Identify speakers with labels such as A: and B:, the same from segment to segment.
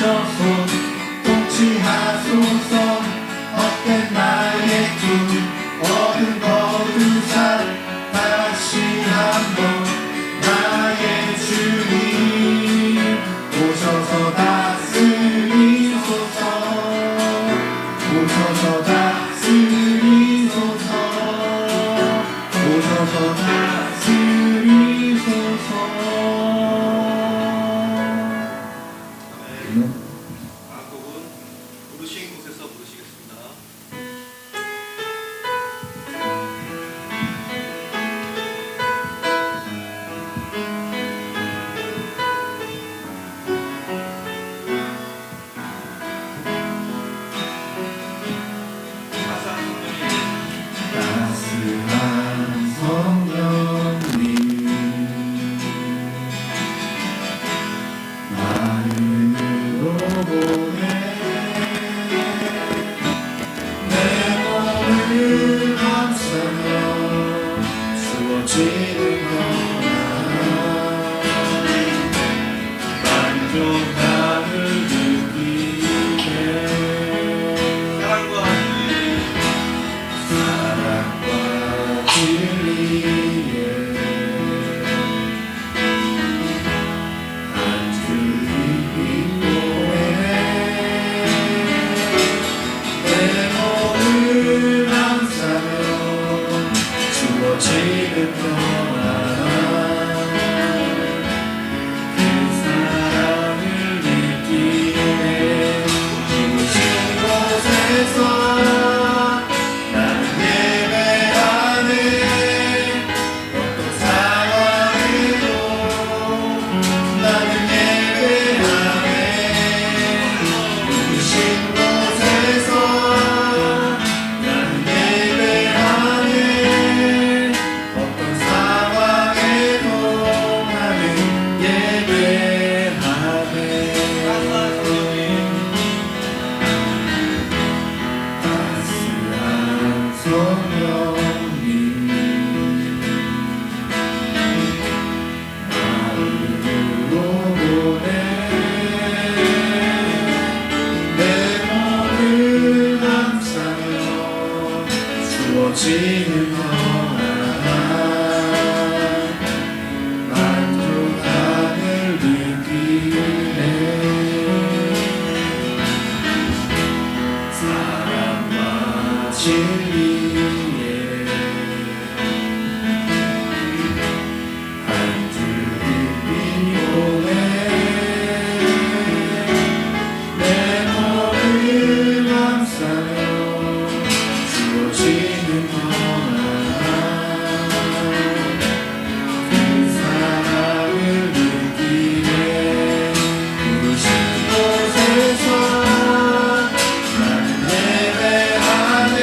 A: 오셔서 통치하소서. 헛된 나의 꿈 어둠 거두사 다시 한번 나의 주님 오셔서 다스리소서. 오셔서 다스리소서. 오셔서 다스리소서.
B: 다음 곡은 부르신 곳에서 부르시겠습니다.
A: 따스한 성령님 마음으로 보내 내 몸을 감싸며 주어지는 거라. 만족감을 느끼게
B: 사랑과
A: 사랑과 진리에 안주히 인도해 내 몸을 감싸며 주어지는 평안. 그 사랑을 느끼네 부르신 곳에서 나는 예배하네. 어떤 상황에도 나는 예배하네. 부르신 곳에서 나는 예배하네. 어떤 상황에도 나는 예배하네. 따스한 성령님 마음으로 보내 내 몸을 감싸며 주어지는 평안. 만족감을 느끼네 사랑과 진리에 한주히 인도해 내 몸을 감싸며 주어지는 평안. 그 사랑을 느끼네 부르신 곳에서 나는 예배하네.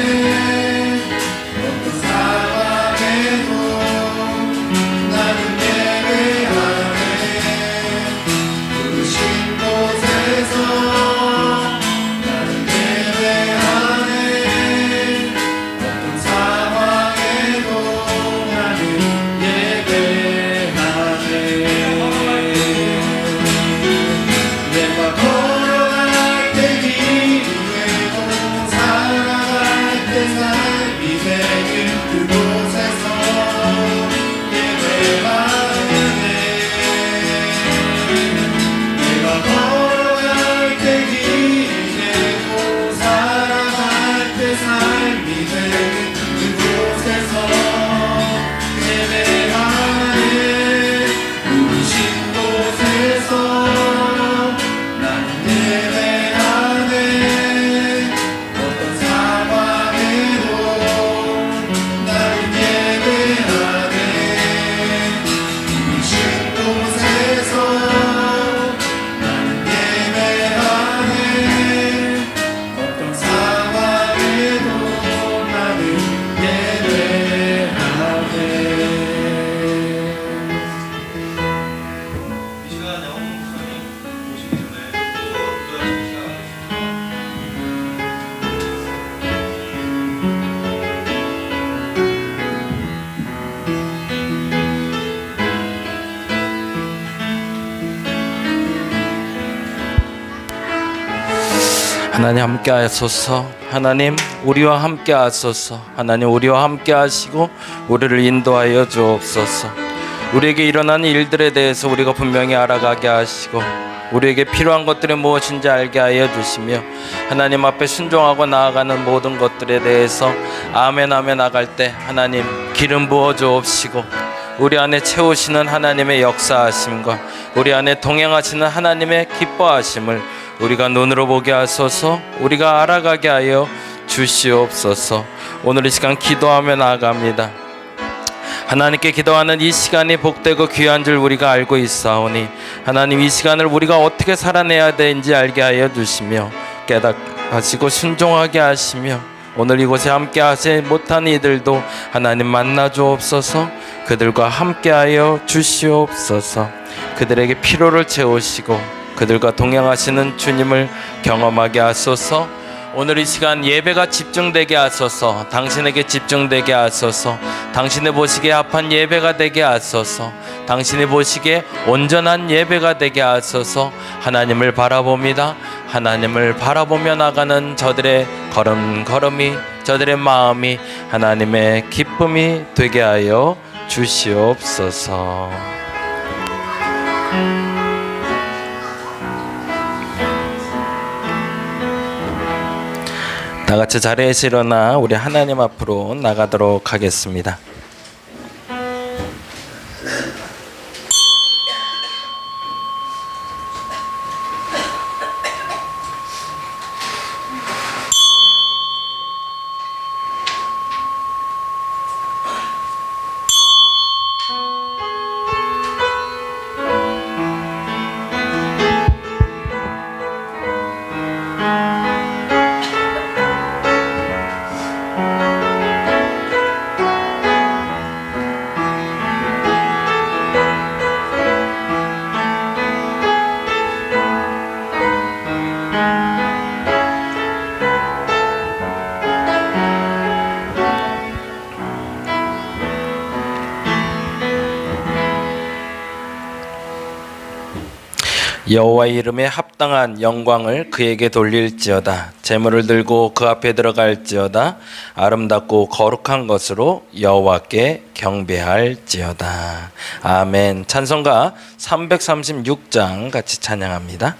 C: 하나님 함께 하소서. 하나님 우리와 함께 하소서. 하나님 우리와 함께 하시고 우리를 인도하여 주옵소서. 우리에게 일어나는 일들에 대해서 우리가 분명히 알아가게 하시고 우리에게 필요한 것들이 무엇인지 알게 하여 주시며 하나님 앞에 순종하고 나아가는 모든 것들에 대해서 아멘 하며 나갈 때 하나님 기름 부어 주옵시고 우리 안에 채우시는 하나님의 역사하심과 우리 안에 동행하시는 하나님의 기뻐하심을 우리가 눈으로 보게 하소서. 우리가 알아가게 하여 주시옵소서. 오늘 이 시간 기도하며 나아갑니다. 하나님께 기도하는 이 시간이 복되고 귀한 줄 우리가 알고 있사오니 하나님 이 시간을 우리가 어떻게 살아내야 되는지 알게 하여 주시며 깨닫하시고 순종하게 하시며 오늘 이곳에 함께 하지 못한 이들도 하나님 만나 주옵소서. 그들과 함께 하여 주시옵소서. 그들에게 피로를 채우시고 그들과 동행하시는 주님을 경험하게 하소서. 오늘 이 시간 예배가 집중되게 하소서. 당신에게 집중되게 하소서. 당신의 보시기에 합한 예배가 되게 하소서. 당신이 보시기에 온전한 예배가 되게 하소서. 하나님을 바라봅니다. 하나님을 바라보며 나가는 저들의 걸음걸음이 저들의 마음이 하나님의 기쁨이 되게 하여 주시옵소서. 다 같이 자리에서 일어나 우리 하나님 앞으로 나가도록 하겠습니다. 여호와의 이름에 합당한 영광을 그에게 돌릴지어다. 제물을 들고 그 앞에 들어갈지어다. 아름답고 거룩한 것으로 여호와께 경배할지어다. 아멘. 찬송가 336장 같이 찬양합니다.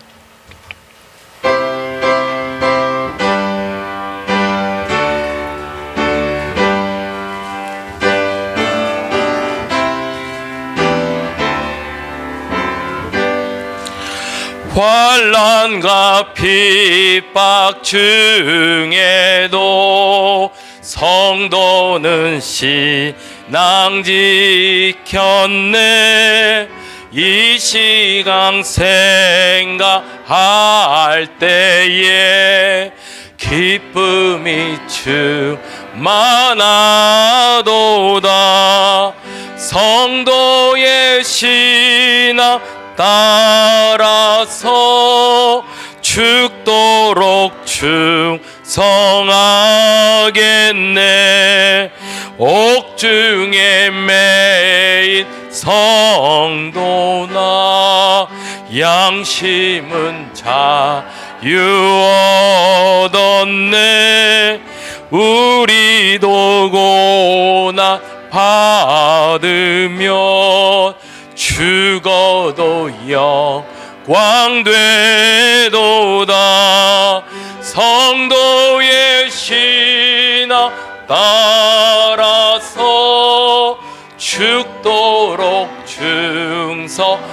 C: 환난과 핍박 중에도 성도는 신앙 지켰네. 이 시간 생각할 때에 기쁨이 충만하도다. 성도의 신앙 따라서 죽도록 충성하겠네. 옥중에 매인 성도나 양심은 자유 얻었네. 우리도 고난 받으면 죽어도 영광 되도다. 성도의 신앙 따라서 죽도록 충성하겠네.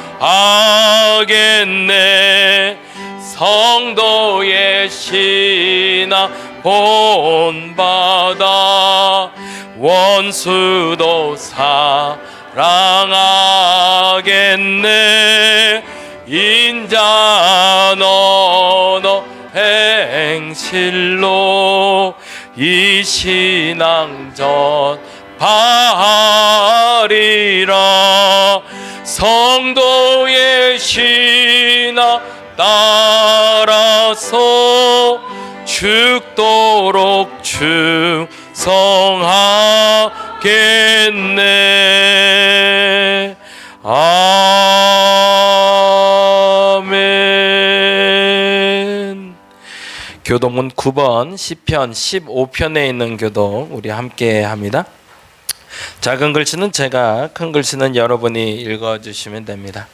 C: 성도의 신앙 본받아 원수도 사랑하겠네. 인자 너너 행실로 이 신앙 전파하리라. 성도의 신앙 따라서 죽도록 충성하겠네. 아멘. 교독문 9번 시편 15편에 있는 교독 우리 함께 합니다. 작은 글씨는 제가, 큰 글씨는 여러분이 읽어주시면 됩니다.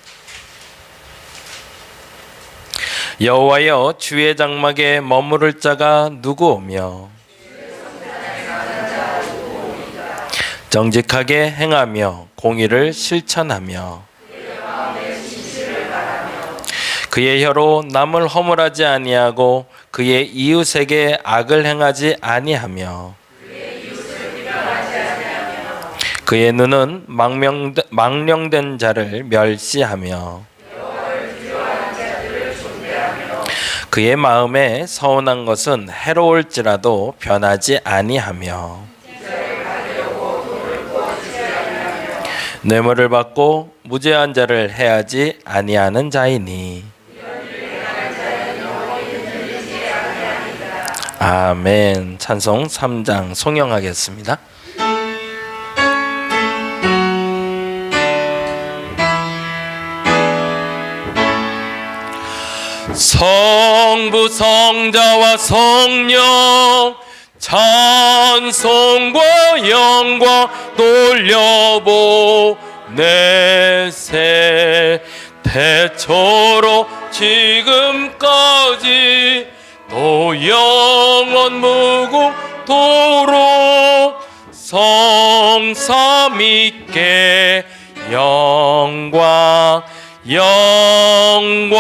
C: 여호와여, 주의 장막에 머무를 자가 누구오며 정직하게 행하며 공의를 실천하며 그의 혀로 남을 허물하지 아니하고 그의 이웃에게 악을 행하지 아니하며 그의 눈은 망령된 자를 멸시하며 그의 마음에 서운한 것은 해로울지라도 변하지 아니하며 뇌물을 받고 무죄한 자를 해하지 아니하는 자이니. 아멘. 찬송 3장 송영하겠습니다. 성부 성자와 성령 찬송과 영광 돌려보내세. 태초로 지금까지 또 영원 무궁토록 성삼위께 영광 영광.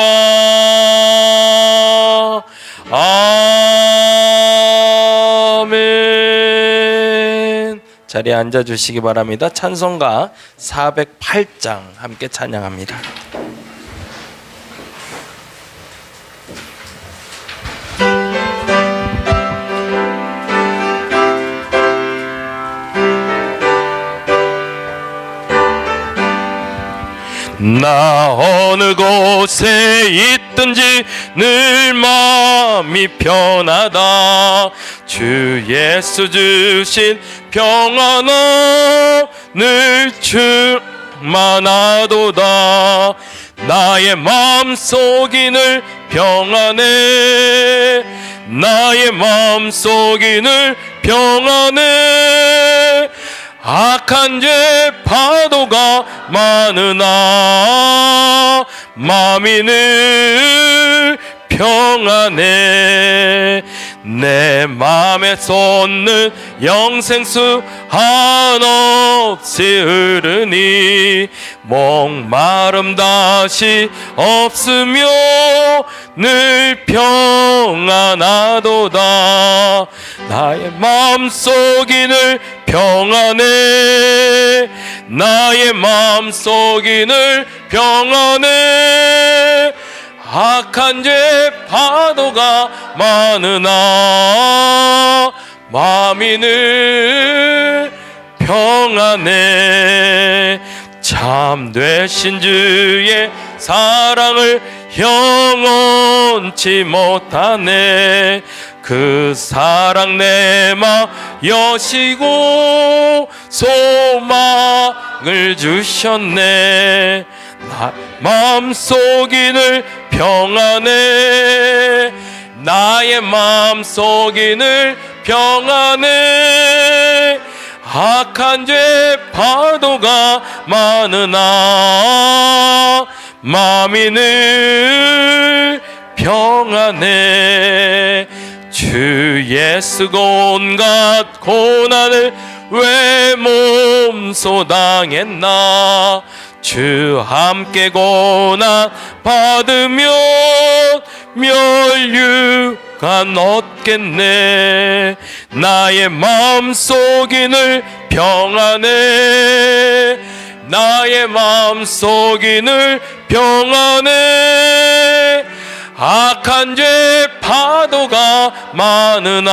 C: 아멘. 자리에 앉아주시기 바랍니다. 찬송가 408장 함께 찬양합니다. 나 어느 곳에 있든지 늘 마음이 편하다. 주 예수 주신 평안은 늘 충만하도다. 나의 마음속이 늘 평안해. 나의 마음속이 늘 평안해. 악한 죄 파도가 많으나 마음이 늘 평안해. 내 맘에 솟는 영생수 한없이 흐르니 목마름 다시 없으며 늘 평안하도다. 나의 마음속이 늘 평안해. 나의 마음속이 늘 평안해. 악한 죄 파도가 많으나 마음이 늘 평안해. 참되신 주의 사랑을 영원치 못하네. 그 사랑 내 맘 여시고 소망을 주셨네. 나 마음속이 늘 평안해. 나의 마음속이 늘 평안해. 악한 죄 파도가 많으나 마음이 늘 평안해. 주 예수 온갖 고난을 왜 몸소 당했나. 주 함께 고난 받으면 멸류관 얻겠네. 나의 마음속이 늘 평안해. 나의 마음속이 늘 평안해. 악한 죄 파도가 많으나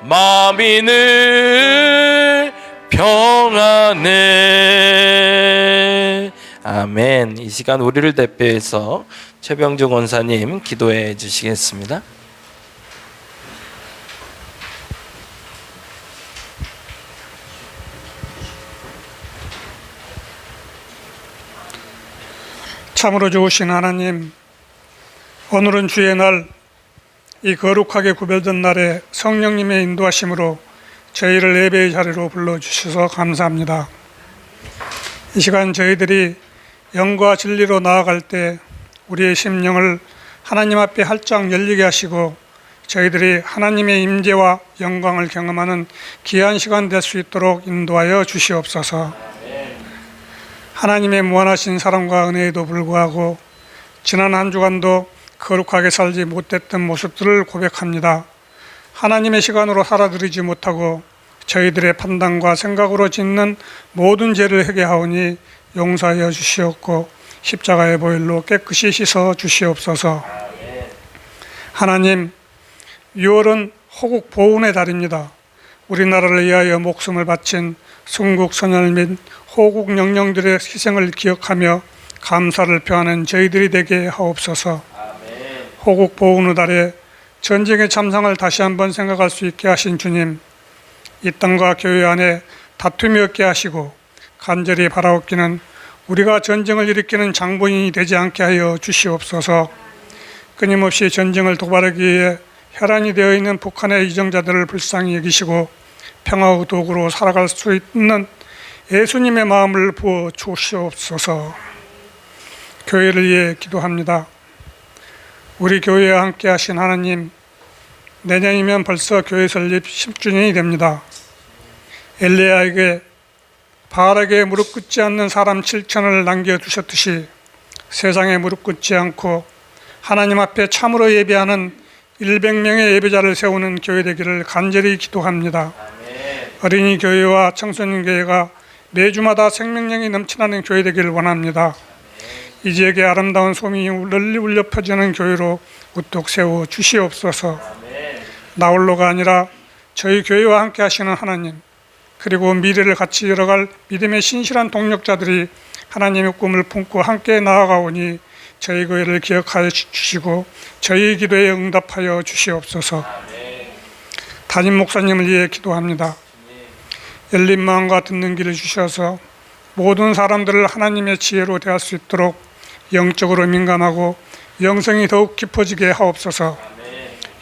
C: 마음이 늘 평안해. 아멘. 이 시간 우리를 대표해서 최병주 권사님 기도해 주시겠습니다.
D: 참으로 좋으신 하나님, 오늘은 주의 날 이 거룩하게 구별된 날에 성령님의 인도하심으로 저희를 예배의 자리로 불러주셔서 감사합니다. 이 시간 저희들이 영과 진리로 나아갈 때 우리의 심령을 하나님 앞에 활짝 열리게 하시고 저희들이 하나님의 임재와 영광을 경험하는 귀한 시간 될 수 있도록 인도하여 주시옵소서. 하나님의 무한하신 사랑과 은혜에도 불구하고 지난 한 주간도 거룩하게 살지 못했던 모습들을 고백합니다. 하나님의 시간으로 살아들이지 못하고 저희들의 판단과 생각으로 짓는 모든 죄를 회개하오니 용서하여 주시옵고 십자가의 보혈로 깨끗이 씻어 주시옵소서. 하나님, 6월은 호국 보훈의 달입니다. 우리나라를 위하여 목숨을 바친 순국 선열 및 호국 영령들의 희생을 기억하며 감사를 표하는 저희들이 되게 하옵소서. 호국 보훈의 달에 전쟁의 참상을 다시 한번 생각할 수 있게 하신 주님, 이 땅과 교회 안에 다툼이 없게 하시고 간절히 바라옵기는 우리가 전쟁을 일으키는 장본인이 되지 않게 하여 주시옵소서. 끊임없이 전쟁을 도발하기 위해 혈안이 되어 있는 북한의 이정자들을 불쌍히 여기시고 평화의 도구로 살아갈 수 있는 예수님의 마음을 부어 주시옵소서. 교회를 위해 기도합니다. 우리 교회와 함께 하신 하나님, 내년이면 벌써 교회 설립 10주년이 됩니다. 엘리야에게 바알에게 무릎 꿇지 않는 사람 7천을 남겨두셨듯이 세상에 무릎 꿇지 않고 하나님 앞에 참으로 예배하는 100명의 예배자를 세우는 교회 되기를 간절히 기도합니다. 어린이 교회와 청소년 교회가 매주마다 생명력이 넘치는 교회 되기를 원합니다. 이 지역에 아름다운 소문이 널리 울려 퍼지는 교회로 우뚝 세워 주시옵소서. 나 홀로가 아니라 저희 교회와 함께 하시는 하나님, 그리고 미래를 같이 열어갈 믿음의 신실한 동력자들이 하나님의 꿈을 품고 함께 나아가오니 저희 교회를 기억하여 주시고 저희 기도에 응답하여 주시옵소서. 담임 목사님을 위해 기도합니다. 열린 마음과 듣는 길을 주셔서 모든 사람들을 하나님의 지혜로 대할 수 있도록 영적으로 민감하고 영성이 더욱 깊어지게 하옵소서.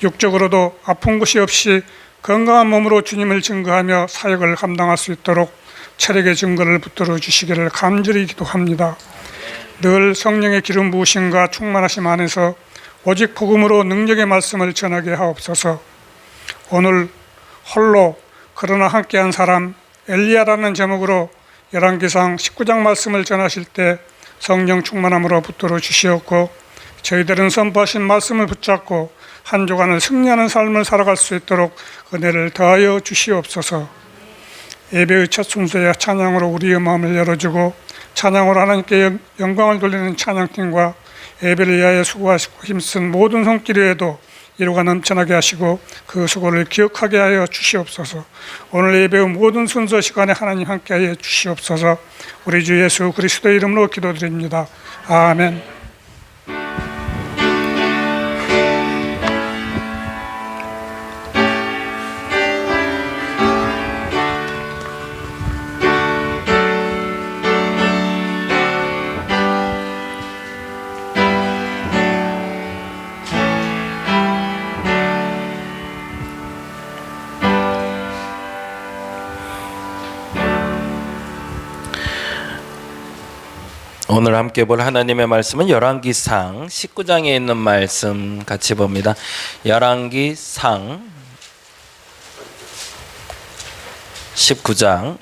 D: 육적으로도 아픈 곳이 없이 건강한 몸으로 주님을 증거하며 사역을 감당할 수 있도록 체력의 증거를 붙들어 주시기를 간절히 기도합니다. 늘 성령의 기름 부으심과 충만하심 안에서 오직 복음으로 능력의 말씀을 전하게 하옵소서. 오늘 홀로 그러나 함께한 사람 엘리야라는 제목으로 열왕기상 19장 말씀을 전하실 때 성령 충만함으로 붙들어 주시옵고 저희들은 선포하신 말씀을 붙잡고 한 주간을 승리하는 삶을 살아갈 수 있도록 은혜를 더하여 주시옵소서. 예배의 첫 순서에 찬양으로 우리의 마음을 열어주고 찬양으로 하나님께 영광을 돌리는 찬양팀과 예배를 위하여 수고하시고 힘쓴 모든 손길에도 이루가 넘쳐나게 하시고 그 수고를 기억하게 하여 주시옵소서. 오늘 예배의 모든 순서 시간에 하나님 함께하여 주시옵소서. 우리 주 예수 그리스도의 이름으로 기도드립니다. 아멘.
C: 오늘 함께 볼 하나님의 말씀은 열왕기상 19장에 있는 말씀 같이 봅니다. 열왕기상 19장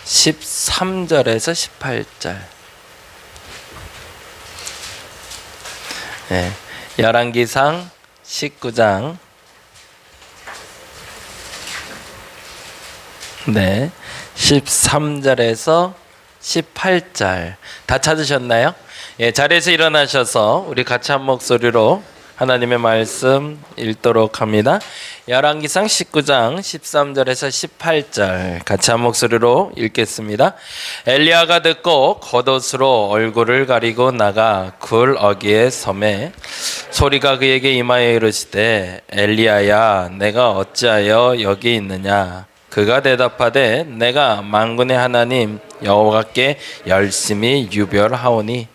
C: 13절에서 18절. 네, 열왕기상 19장 13절에서 18절 다 찾으셨나요? 예, 자리에서 일어나셔서 우리 같이 한 목소리로 하나님의 말씀 읽도록 합니다. 열왕기상 19장 13절에서 18절 같이 한 목소리로 읽겠습니다. 엘리야가 듣고 겉옷으로 얼굴을 가리고 나가 굴 어귀에 섬에 소리가 그에게 임하여 이르시되 엘리야야 내가 어찌하여 여기 있느냐. 그가 대답하되 내가 만군의 하나님 여호와께 열심히 유별하오니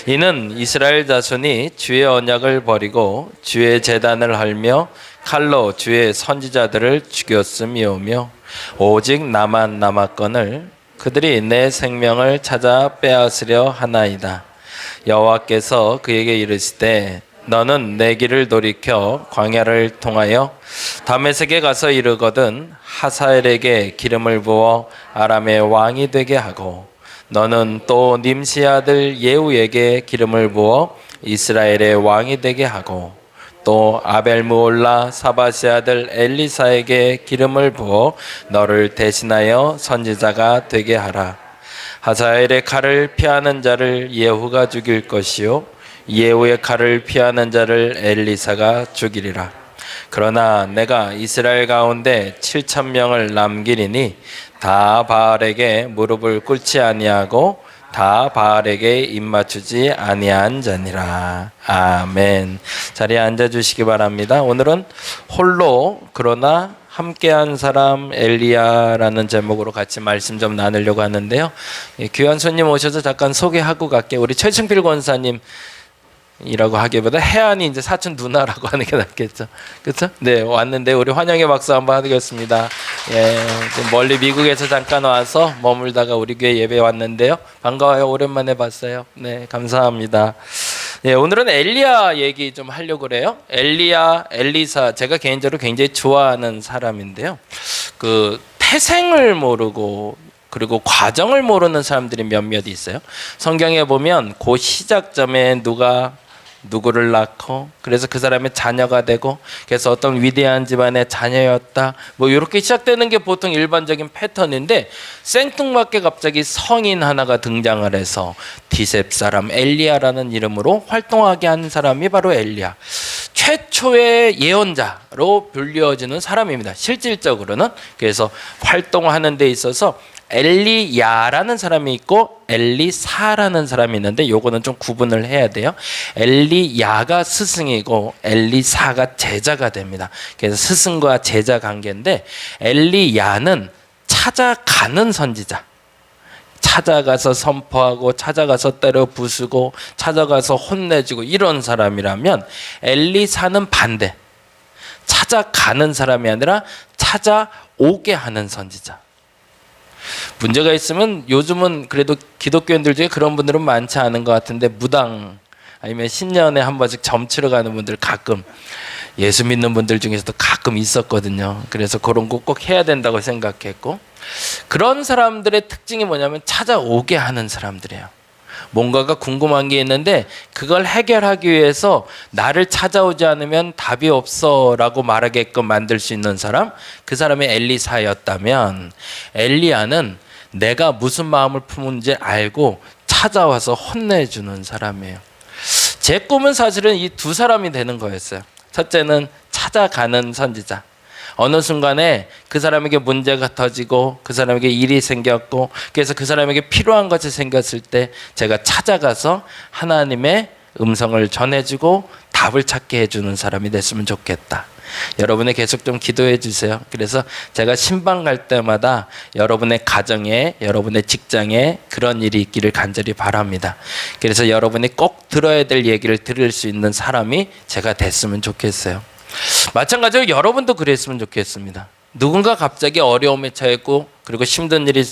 C: 이는 이스라엘 자손이 주의 언약을 버리고 주의 제단을 헐며 칼로 주의 선지자들을 죽였음이오며 오직 나만 남았거늘 그들이 내 생명을 찾아 빼앗으려 하나이다. 여호와께서 그에게 이르시되 너는 내 길을 돌이켜 광야를 통하여 다메섹에 가서 이르거든 하사엘에게 기름을 부어 아람의 왕이 되게 하고 너는 또 님시 아들 예후에게 기름을 부어 이스라엘의 왕이 되게 하고 또 아벨무올라 사바시 아들 엘리사에게 기름을 부어 너를 대신하여 선지자가 되게 하라. 하사엘의 칼을 피하는 자를 예후가 죽일 것이요 예후의 칼을 피하는 자를 엘리사가 죽이리라. 그러나 내가 이스라엘 가운데 7,000명을 남기리니 다 바알에게 무릎을 꿇지 아니하고 다 바알에게 입맞추지 아니한 자니라. 아멘. 자리에 앉아주시기 바랍니다. 오늘은 홀로 그러나 함께한 사람 엘리야라는 제목으로 같이 말씀 좀 나누려고 하는데요. 귀한 손님 오셔서 잠깐 소개하고 갈게요. 우리 최승필 권사님 이라고 하기보다 혜안이 이제 사촌 누나라고 하는 게 낫겠죠. 그렇죠? 네, 왔는데 우리 환영의 박수 한번 하겠습니다. 예, 멀리 미국에서 잠깐 와서 머물다가 우리 교회 예배 왔는데요. 반가워요. 오랜만에 봤어요. 네, 감사합니다. 예, 오늘은 엘리야 얘기 좀 하려고 그래요. 엘리야, 엘리사 제가 개인적으로 굉장히 좋아하는 사람인데요. 그 태생을 모르고 그리고 과정을 모르는 사람들이 몇몇 있어요. 성경에 보면 그 시작점에 누가 누구를 낳고 그래서 그 사람의 자녀가 되고 그래서 어떤 위대한 집안의 자녀였다 뭐 이렇게 시작되는 게 보통 일반적인 패턴인데 생뚱맞게 갑자기 성인 하나가 등장을 해서 디셉 사람 엘리야라는 이름으로 활동하게 한 사람이 바로 엘리야. 최초의 예언자로 불리워지는 사람입니다. 실질적으로는. 그래서 활동하는 데 있어서 엘리야라는 사람이 있고 엘리사라는 사람이 있는데 요거는 좀 구분을 해야 돼요. 엘리야가 스승이고 엘리사가 제자가 됩니다. 그래서 스승과 제자 관계인데 엘리야는 찾아가는 선지자. 찾아가서 선포하고 찾아가서 때려 부수고 찾아가서 혼내주고 이런 사람이라면 엘리사는 반대. 찾아가는 사람이 아니라 찾아오게 하는 선지자. 문제가 있으면 요즘은 그래도 기독교인들 중에 그런 분들은 많지 않은 것 같은데 무당 아니면 신년에 한 번씩 점치러 가는 분들 가끔 예수 믿는 분들 중에서도 가끔 있었거든요. 그래서 그런 거 꼭 해야 된다고 생각했고 그런 사람들의 특징이 뭐냐면 찾아오게 하는 사람들이에요. 뭔가가 궁금한 게 있는데 그걸 해결하기 위해서 나를 찾아오지 않으면 답이 없어 라고 말하게끔 만들 수 있는 사람, 그 사람이 엘리사였다면 엘리야는 내가 무슨 마음을 품은지 알고 찾아와서 혼내주는 사람이에요. 제 꿈은 사실은 이 두 사람이 되는 거였어요. 첫째는 찾아가는 선지자. 어느 순간에 그 사람에게 문제가 터지고 그 사람에게 일이 생겼고 그래서 그 사람에게 필요한 것이 생겼을 때 제가 찾아가서 하나님의 음성을 전해주고 답을 찾게 해주는 사람이 됐으면 좋겠다. 여러분이 계속 좀 기도해 주세요. 그래서 제가 신방 갈 때마다 여러분의 가정에 여러분의 직장에 그런 일이 있기를 간절히 바랍니다. 그래서 여러분이 꼭 들어야 될 얘기를 들을 수 있는 사람이 제가 됐으면 좋겠어요. 마찬가지로 여러분도 그랬으면 좋겠습니다. 누군가 갑자기 어려움에 처했고 그리고 힘든 일이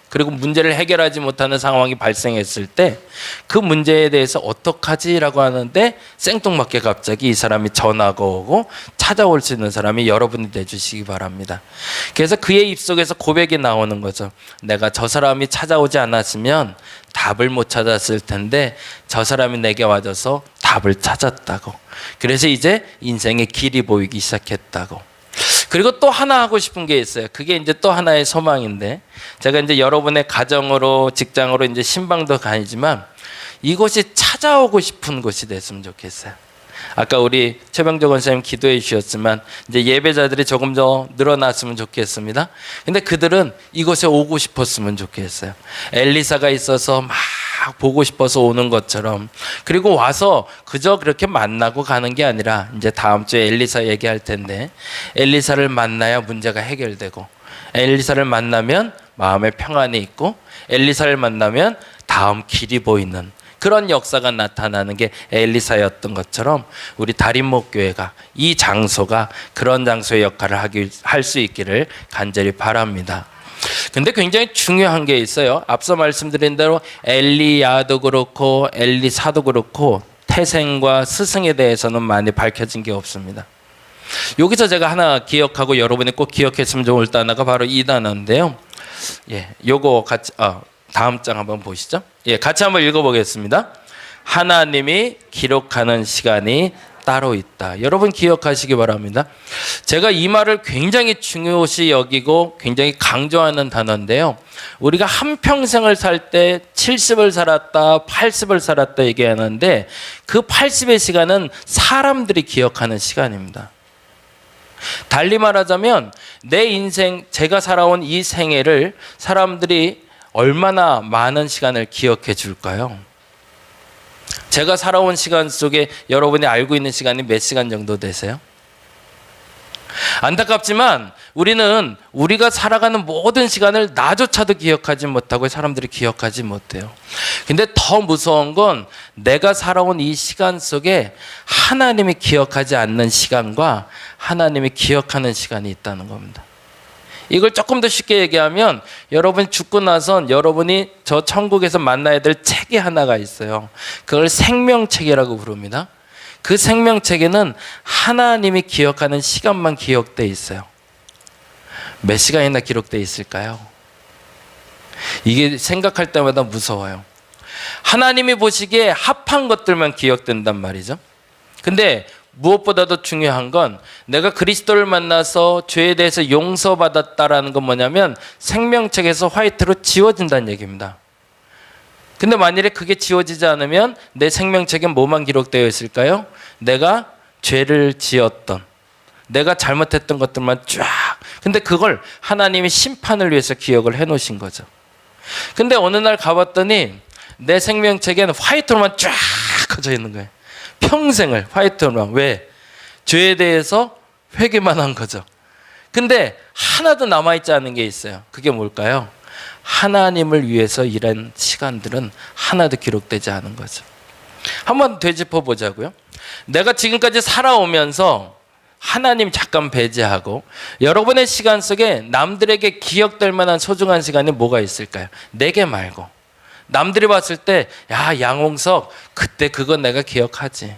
C: 그리고 문제를 해결하지 못하는 상황이 발생했을 때 그 문제에 대해서 어떡하지라고 하는데 생뚱맞게 갑자기 이 사람이 전화가 오고 찾아올 수 있는 사람이 여러분이 되주시기 바랍니다. 그래서 그의 입속에서 고백이 나오는 거죠. 내가 저 사람이 찾아오지 않았으면 답을 못 찾았을 텐데 저 사람이 내게 와줘서 답을 찾았다고. 그래서 이제 인생의 길이 보이기 시작했다고. 그리고 또 하나 하고 싶은 게 있어요. 그게 이제 또 하나의 소망인데 제가 이제 여러분의 가정으로 직장으로 이제 신방도 다니지만 이곳이 찾아오고 싶은 곳이 됐으면 좋겠어요. 아까 우리 최병조 권사님 기도해 주셨지만 이제 예배자들이 조금 더 늘어났으면 좋겠습니다. 근데 그들은 이곳에 오고 싶었으면 좋겠어요. 엘리사가 있어서 막 보고 싶어서 오는 것처럼 그리고 와서 그저 그렇게 만나고 가는 게 아니라 이제 다음 주에 엘리사 얘기할 텐데 엘리사를 만나야 문제가 해결되고 엘리사를 만나면 마음에 평안이 있고 엘리사를 만나면 다음 길이 보이는 그런 역사가 나타나는 게 엘리사였던 것처럼 우리 다림목교회가 이 장소가 그런 장소의 역할을 할 수 있기를 간절히 바랍니다. 근데 굉장히 중요한 게 있어요. 앞서 말씀드린 대로 엘리야도 그렇고 엘리사도 그렇고 태생과 스승에 대해서는 많이 밝혀진 게 없습니다. 여기서 제가 하나 기억하고 여러분이 꼭 기억했으면 좋을 단어가 바로 이 단어인데요. 예, 요거 같이 다음 장 한번 보시죠. 예, 같이 한번 읽어보겠습니다. 하나님이 기록하는 시간이 따로 있다. 여러분 기억하시기 바랍니다. 제가 이 말을 굉장히 중요시 여기고 굉장히 강조하는 단어인데요. 우리가 한평생을 살 때 70을 살았다, 80을 살았다 얘기하는데 그 80의 시간은 사람들이 기억하는 시간입니다. 달리 말하자면 내 인생, 제가 살아온 이 생애를 사람들이 얼마나 많은 시간을 기억해 줄까요? 제가 살아온 시간 속에 여러분이 알고 있는 시간이 몇 시간 정도 되세요? 안타깝지만 우리는 우리가 살아가는 모든 시간을 나조차도 기억하지 못하고 사람들이 기억하지 못해요. 근데 더 무서운 건 내가 살아온 이 시간 속에 하나님이 기억하지 않는 시간과 하나님이 기억하는 시간이 있다는 겁니다. 이걸 조금 더 쉽게 얘기하면 여러분이 죽고 나선 여러분이 저 천국에서 만나야 될 책이 하나가 있어요. 그걸 생명책이라고 부릅니다. 그 생명책에는 하나님이 기억하는 시간만 기록되어 있어요. 몇 시간이나 기록되어 있을까요? 이게 생각할 때마다 무서워요. 하나님이 보시기에 합한 것들만 기억된단 말이죠. 근데 무엇보다도 중요한 건 내가 그리스도를 만나서 죄에 대해서 용서받았다라는 건 뭐냐면 생명책에서 화이트로 지워진다는 얘기입니다. 근데 만일에 그게 지워지지 않으면 내 생명책엔 뭐만 기록되어 있을까요? 내가 죄를 지었던, 내가 잘못했던 것들만 쫙. 근데 그걸 하나님이 심판을 위해서 기억을 해놓으신 거죠. 근데 어느 날 가봤더니 내 생명책엔 화이트로만 쫙 커져 있는 거예요. 평생을 화이트로만. 왜? 죄에 대해서 회개만 한 거죠. 근데 하나도 남아있지 않은 게 있어요. 그게 뭘까요? 하나님을 위해서 일한 시간들은 하나도 기록되지 않은 거죠. 한번 되짚어 보자고요. 내가 지금까지 살아오면서 하나님 잠깐 배제하고 여러분의 시간 속에 남들에게 기억될 만한 소중한 시간이 뭐가 있을까요? 내게 말고. 남들이 봤을 때 야, 양홍석 그때 그건 내가 기억하지.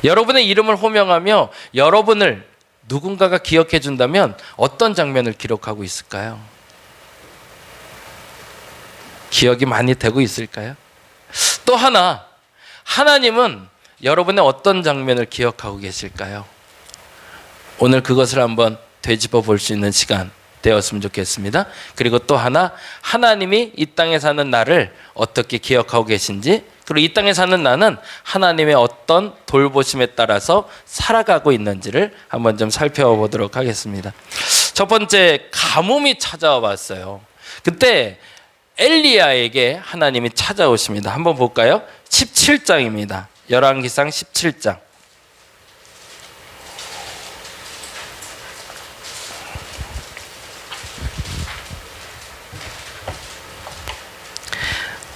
C: 여러분의 이름을 호명하며 여러분을 누군가가 기억해 준다면 어떤 장면을 기록하고 있을까요? 기억이 많이 되고 있을까요? 또 하나, 하나님은 여러분의 어떤 장면을 기억하고 계실까요? 오늘 그것을 한번 되짚어 볼 수 있는 시간 되었으면 좋겠습니다. 그리고 또 하나, 하나님이 이 땅에 사는 나를 어떻게 기억하고 계신지, 그리고 이 땅에 사는 나는 하나님의 어떤 돌보심에 따라서 살아가고 있는지를 한번 좀 살펴보도록 하겠습니다. 첫 번째, 가뭄이 찾아와 봤어요. 그때 엘리야에게 하나님이 찾아오십니다. 한번 볼까요? 17장입니다. 열왕기상 17장.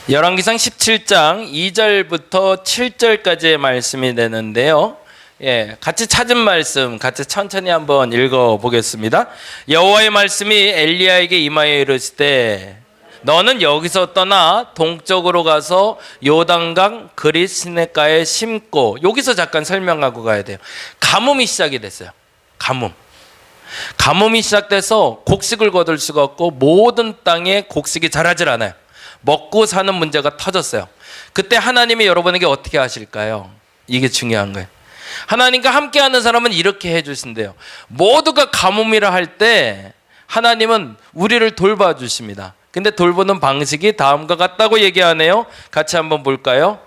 C: 열왕기상 17장 2절부터 7절까지의 말씀이 되는데요. 예, 같이 찾은 말씀 같이 천천히 한번 읽어 보겠습니다. 여호와의 말씀이 엘리야에게 임하여 이르시되 너는 여기서 떠나 동쪽으로 가서 요단강 그릿시내가에 심고. 여기서 잠깐 설명하고 가야 돼요. 가뭄이 시작이 됐어요. 가뭄이 시작돼서 곡식을 거둘 수가 없고 모든 땅에 곡식이 자라질 않아요. 먹고 사는 문제가 터졌어요. 그때 하나님이 여러분에게 어떻게 하실까요? 이게 중요한 거예요. 하나님과 함께하는 사람은 이렇게 해주신대요. 모두가 가뭄이라 할 때 하나님은 우리를 돌봐주십니다. 근데 돌보는 방식이 다음과 같다고 얘기하네요. 같이 한번 볼까요?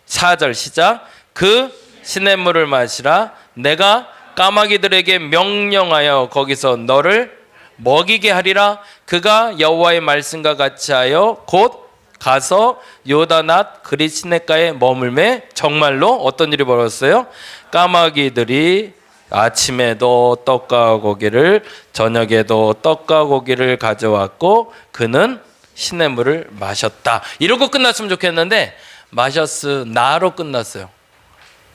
C: 4절 시작. 그 시냇물을 마시라. 내가 까마귀들에게 명령하여 거기서 너를 먹이게 하리라. 그가 여호와의 말씀과 같이 하여 곧 가서 요단앗 그릿시내가에 머물매. 정말로 어떤 일이 벌어졌어요? 까마귀들이 아침에도 떡과 고기를, 저녁에도 떡과 고기를 가져왔고 그는 시냇물을 마셨다. 이러고 끝났으면 좋겠는데 마셨으나로 끝났어요.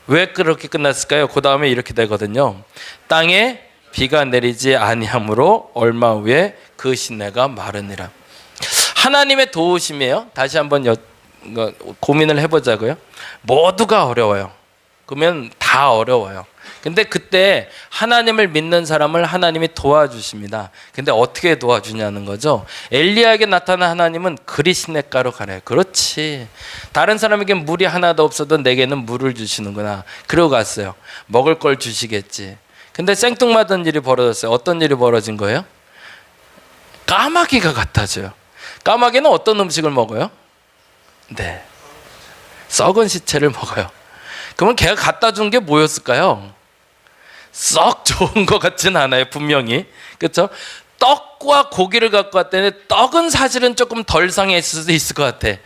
C: 왜 그렇게 끝났을까요? 그 다음에 이렇게 되거든요. 땅에 비가 내리지 아니함으로 얼마 후에 그 시내가 마르니라. 하나님의 도우심이에요. 다시 한번 고민을 해보자고요. 모두가 어려워요. 그러면 다 어려워요. 근데 그때 하나님을 믿는 사람을 하나님이 도와주십니다. 근데 어떻게 도와주냐는 거죠. 엘리야에게 나타난 하나님은 그리 시냇가로 가래요. 그렇지. 다른 사람에게 물이 하나도 없어도 내게는 물을 주시는구나. 그러고 갔어요. 먹을 걸 주시겠지. 근데 생뚱맞은 일이 벌어졌어요. 어떤 일이 벌어진 거예요? 까마귀가 갖다 줘요. 까마귀는 어떤 음식을 먹어요? 네, 썩은 시체를 먹어요. 그러면 걔가 갖다 준 게 뭐였을까요? 썩 좋은 것 같진 않아요. 분명히. 그렇죠? 떡과 고기를 갖고 왔더니 떡은 사실은 조금 덜 상했을 수도 있을 것 같아.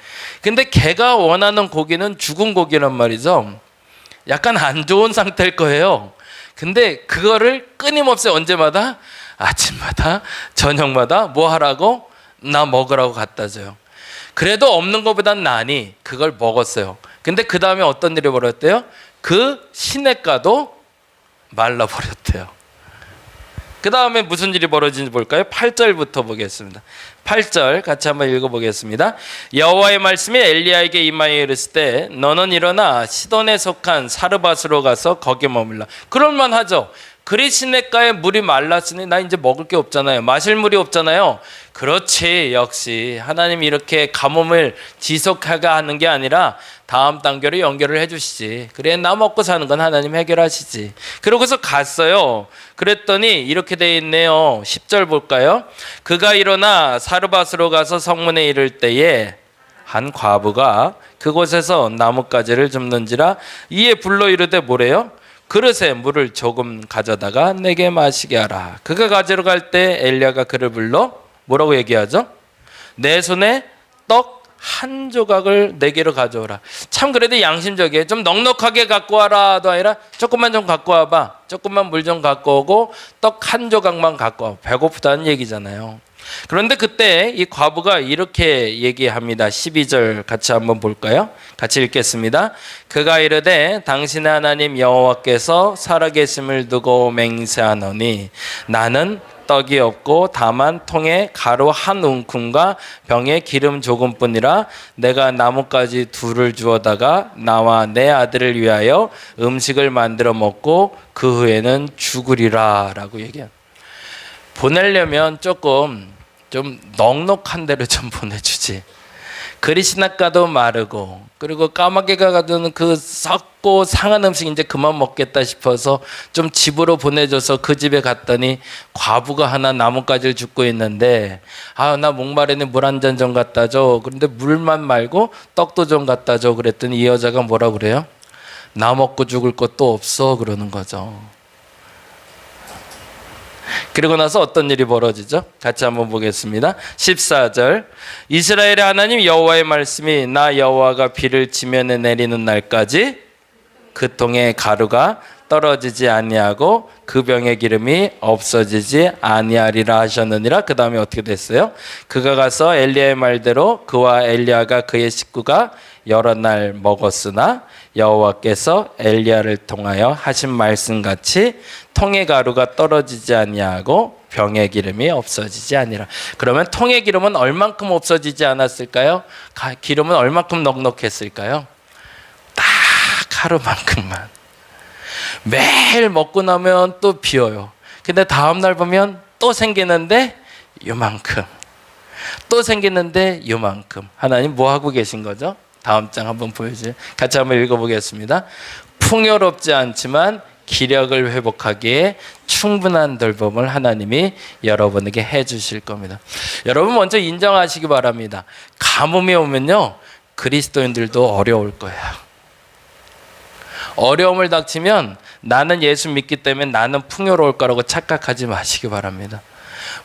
C: 근데 걔가 원하는 고기는 죽은 고기란 말이죠. 약간 안 좋은 상태일 거예요. 근데 그거를 끊임없이 언제마다 아침마다 저녁마다 뭐 하라고? 나 먹으라고 갖다 줘요. 그래도 없는 것보단 나니 그걸 먹었어요. 근데 그 다음에 어떤 일이 벌어졌대요? 그 시냇가도 말라버렸대요. 그 다음에 무슨 일이 벌어진지 볼까요? 8절부터 보겠습니다. 8절 같이 한번 읽어보겠습니다. 여호와의 말씀이 엘리야에게 임하여 이르실 때 너는 일어나 시돈에 속한 사르밧으로 가서 거기 머물라. 그럴만하죠. 그리 시냇가에 물이 말랐으니 나 이제 먹을 게 없잖아요. 마실 물이 없잖아요. 그렇지. 역시 하나님이 이렇게 가뭄을 지속하게 하는 게 아니라 다음 단계로 연결을 해주시지. 그래 나 먹고 사는 건 하나님 해결하시지. 그러고서 갔어요. 그랬더니 이렇게 돼 있네요. 10절 볼까요? 그가 일어나 사르밧으로 가서 성문에 이를 때에 한 과부가 그곳에서 나뭇가지를 줍는지라 이에 불러 이르되 뭐래요? 그릇에 물을 조금 가져다가 내게 마시게 하라. 그가 가지러 갈 때 엘리야가 그를 불러 뭐라고 얘기하죠? 내 손에 떡 한 조각을 내게로 가져오라. 참 그래도 양심적이에요. 좀 넉넉하게 갖고 와라도 아니라 조금만 좀 갖고 와봐. 조금만 물 좀 갖고 오고 떡 한 조각만 갖고 와. 배고프다는 얘기잖아요. 그런데 그때 이 과부가 이렇게 얘기합니다. 12절 같이 한번 볼까요? 같이 읽겠습니다. 그가 이르되 당신의 하나님 여호와께서 살아계심을 두고 맹세하노니 나는 떡이 없고 다만 통에 가루 한 움큼과 병에 기름 조금뿐이라 내가 나뭇가지 둘을 주어다가 나와 내 아들을 위하여 음식을 만들어 먹고 그 후에는 죽으리라 라고 얘기합니다. 보내려면 조금 좀 넉넉한 데로 좀 보내주지. 그리 시냇가도 마르고 그리고 까마귀가 가두는 그 썩고 상한 음식 이제 그만 먹겠다 싶어서 좀 집으로 보내줘서 그 집에 갔더니 과부가 하나 나뭇가지를 줍고 있는데 아 나 목마르니 물 한 잔 좀 갖다 줘. 그런데 물만 말고 떡도 좀 갖다 줘. 그랬더니 이 여자가 뭐라 그래요? 나 먹고 죽을 것도 없어 그러는 거죠. 그리고 나서 어떤 일이 벌어지죠? 같이 한번 보겠습니다. 14절 이스라엘의 하나님 여호와의 말씀이 나 여호와가 비를 지면에 내리는 날까지 그 통에 가루가 떨어지지 아니하고 그 병의 기름이 없어지지 아니하리라 하셨느니라. 그 다음에 어떻게 됐어요? 그가 가서 엘리야의 말대로 그와 엘리야가 그의 식구가 여러 날 먹었으나 여호와께서 엘리야를 통하여 하신 말씀같이 통의 가루가 떨어지지 아니하고 병의 기름이 없어지지 아니라. 그러면 통의 기름은 얼만큼 없어지지 않았을까요? 기름은 얼만큼 넉넉했을까요? 딱 하루만큼만. 매일 먹고 나면 또 비어요. 근데 다음 날 보면 또 생기는데 요만큼. 또 생기는데 요만큼. 하나님 뭐 하고 계신 거죠? 다음 장 한번 보여주세요. 같이 한번 읽어보겠습니다. 풍요롭지 않지만 기력을 회복하기에 충분한 돌봄을 하나님이 여러분에게 해주실 겁니다. 여러분 먼저 인정하시기 바랍니다. 가뭄이 오면요 그리스도인들도 어려울 거예요. 어려움을 닥치면 나는 예수 믿기 때문에 나는 풍요로울 거라고 착각하지 마시기 바랍니다.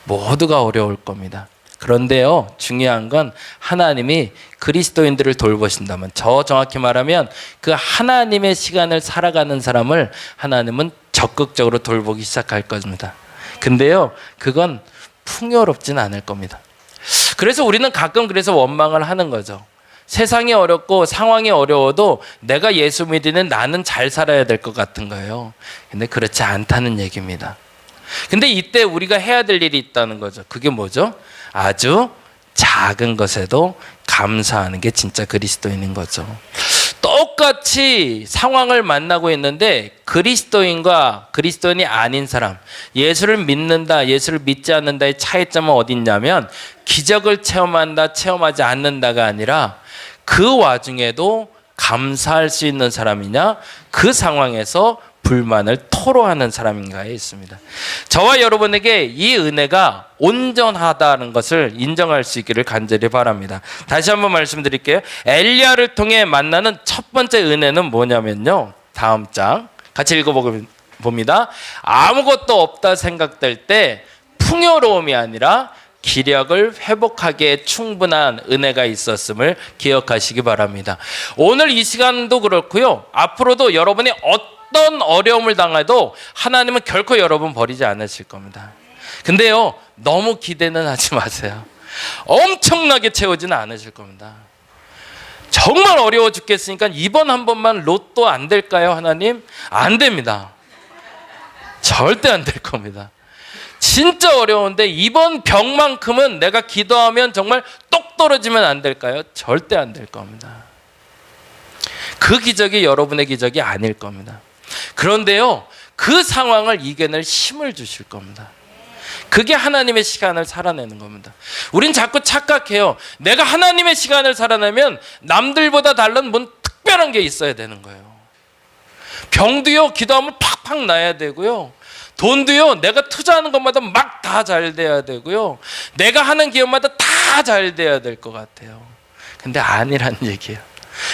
C: 모두가 어려울 겁니다. 그런데요 중요한 건 하나님이 그리스도인들을 돌보신다면 저 정확히 말하면 그 하나님의 시간을 살아가는 사람을 하나님은 적극적으로 돌보기 시작할 겁니다. 근데요 그건 풍요롭진 않을 겁니다. 그래서 우리는 가끔 그래서 원망을 하는 거죠. 세상이 어렵고 상황이 어려워도 내가 예수 믿으면 나는 잘 살아야 될 것 같은 거예요. 근데 그렇지 않다는 얘기입니다. 근데 이때 우리가 해야 될 일이 있다는 거죠. 그게 뭐죠? 아주 작은 것에도 감사하는 게 진짜 그리스도인인 거죠. 똑같이 상황을 만나고 있는데 그리스도인과 그리스도인이 아닌 사람, 예수를 믿는다, 예수를 믿지 않는다의 차이점은 어디 있냐면 기적을 체험한다, 체험하지 않는다가 아니라 그 와중에도 감사할 수 있는 사람이냐, 그 상황에서 불만을 토로하는 사람인가에 있습니다. 저와 여러분에게 이 은혜가 온전하다는 것을 인정할 수 있기를 간절히 바랍니다. 다시 한번 말씀드릴게요. 엘리야를 통해 만나는 첫 번째 은혜는 뭐냐면요, 다음 장 같이 읽어봅니다. 아무것도 없다 생각될 때 풍요로움이 아니라 기력을 회복하기에 충분한 은혜가 있었음을 기억하시기 바랍니다. 오늘 이 시간도 그렇고요, 앞으로도 여러분이 어떤 어려움을 당해도 하나님은 결코 여러분 버리지 않으실 겁니다. 근데요, 너무 기대는 하지 마세요. 엄청나게 채우지는 않으실 겁니다. 정말 어려워 죽겠으니까 이번 한 번만 로또 안 될까요, 하나님? 안 됩니다. 절대 안 될 겁니다. 진짜 어려운데 이번 병만큼은 내가 기도하면 정말 똑 떨어지면 안 될까요? 절대 안 될 겁니다. 그 기적이 여러분의 기적이 아닐 겁니다. 그런데요, 그 상황을 이겨낼 힘을 주실 겁니다. 그게 하나님의 시간을 살아내는 겁니다. 우린 자꾸 착각해요. 내가 하나님의 시간을 살아내면 남들보다 다른 뭔 특별한 게 있어야 되는 거예요. 병도요, 기도하면 팍팍 나야 되고요, 돈도요, 내가 투자하는 것마다 막 다 잘 돼야 되고요, 내가 하는 기업마다 다 잘 돼야 될 것 같아요. 근데 아니란 얘기예요.